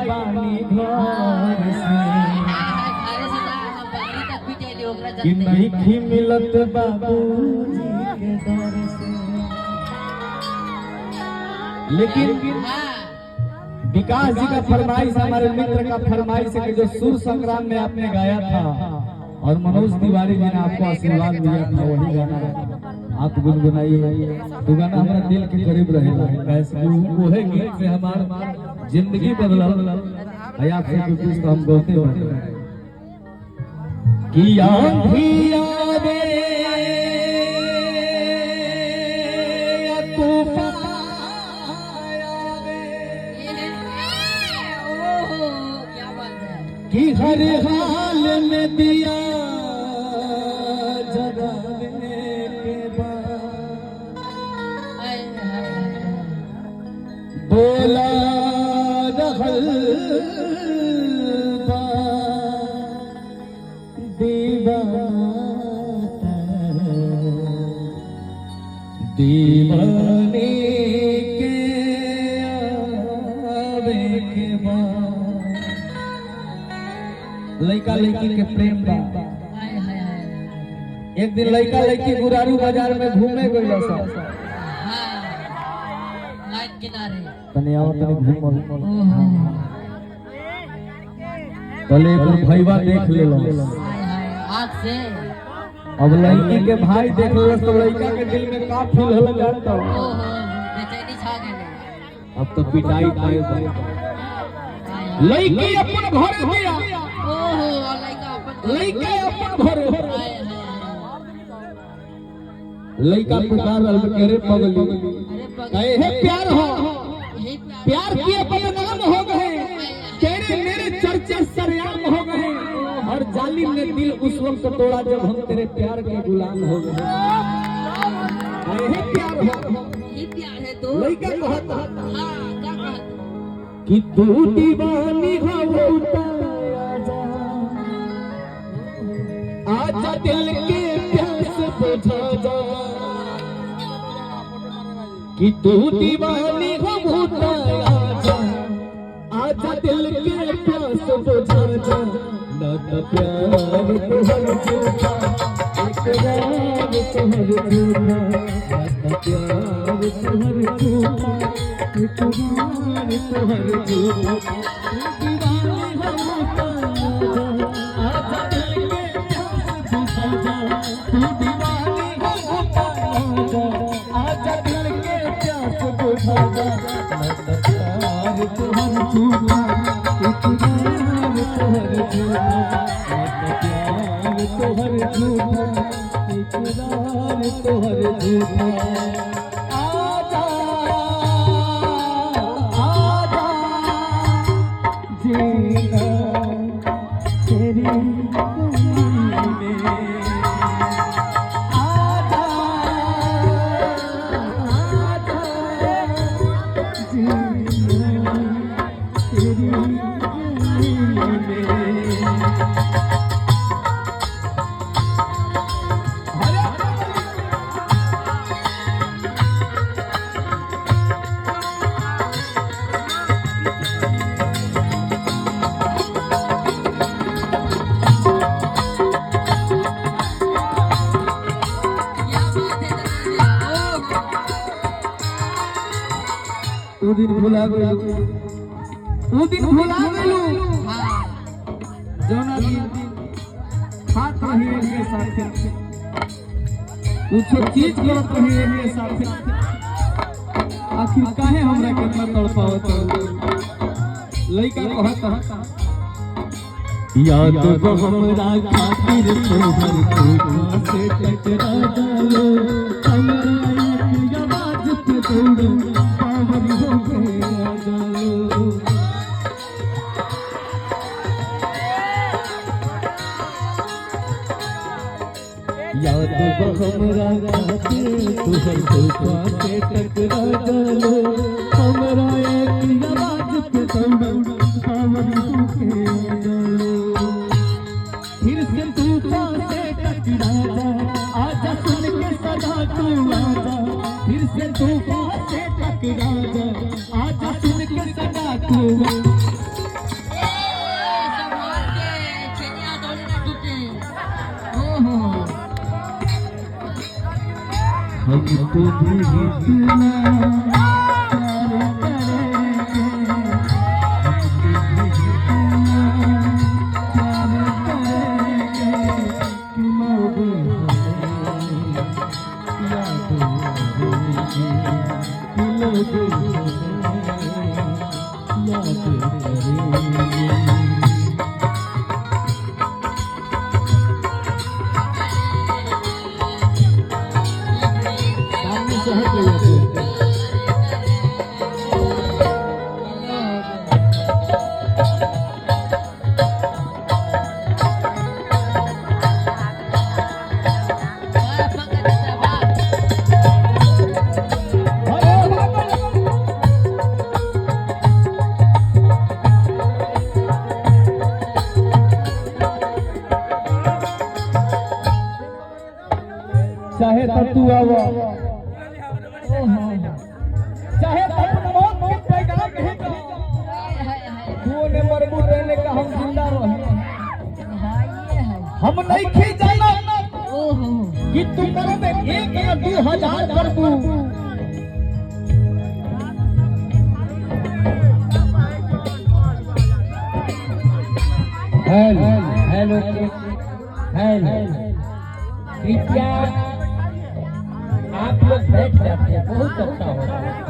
पानी घर से कि नहीं मिलत बाबूजी के दर से। लेकिन विकास जी का फरमाइश, हमारे मित्र का फरमाइश है कि जो सुर संग्राम में आपने गाया था और मनोज तिवारी जी ने आपको आशीर्वाद दिया था, वही गाना आप गुनगुनाइए। तो गाना हमारा दिल के करीब रहेगा, कैसे वो है गीत से हमारा जिंदगी बदला है। आपसे कुछ तो हम बोलते हैं कि आंधी आवे या तूफान कि हर हाल में दिया जगाने के बाद बोला रहल बा दीवाने के आवे के बाद। लड़का लड़की के प्रेम बा। एक दिन लड़का लड़की गुरारू बाजार में घूमे गइल सब, तने आओ तने घूम पहले एक भईवा देख लेलो आँख से। अब लड़की के भाई देख लो तो लड़का के दिल में का फील होला जानता हो। बेचैनी छा गेल। अब तो पिटाई पाए लड़की अपन घर गया। ओहो लड़का अपन घर लड़का पुकार रहा के रे पगली कहे है प्यार हो, प्यार किए बदनाम हो गए, तेरे मेरे चर्चे सरेआम हो गए और जालिम ने दिल उस वक्त तोड़ा जब हम तेरे प्यार के गुलाम हो गए। प्यार हो, ये प्यार है तो लड़का कहता हां क्या कहता कि तू दीवानी हो आजा दिल के प्यास बुझा जा कि तू दीवानी हो आजा आजा दिल के प्यास बुझा जा। न तो प्यार तुहर झूठा इकरार तुहर झूठा, न तो प्यार तुहर झूठा इकरार तुहर झूठा। दीवानी हो आजा दिल के प्यास बुझा जा, तू दीवानी हो आजा दिल के प्यास बुझा जा। न तो प्यार तुहर झूठा इकरार तुहर झूठा, प्यार तुहर झूठा इकरार तुहर झूठा। आजा आजा जीना तेरी गली में, आजा आजा जीना तेरी वो दिन भुला गए, वो दिन भुला गए जौना दिन खात रही के साथ कुछ चीज करत रही के साथ। आखिर काहे हमरा के मत तड़पावत लइका कहत याद तो हमरा खातिर तोहर कोठा से टकरा जालो, हमरा एक आवाज पे दौड़ो पावर हो गया जालो। याद तो हमरा खातिर तोहर कोठा से टकरा जालो, हमरा एक आवाज पे दौड़ो पावर हो गया जालो। फिर से तूफा से टकरा जा आजा सुन के सदा तू आजा, फिर से तूफा से टकरा जा आजा सुन के सदा तू। तू भी इतना प्यार करेंगे, चाहे तू आवा चाहे मौत के पैगाम ही तू ने मरबू रहने का हम जिंदा रहे हम नहीं खी जाना कि तू करबे 1 या 2000 करबू हेलो हेलो हेलो कृपया आप लोग बैठ जाते हैं, बहुत अच्छा होगा।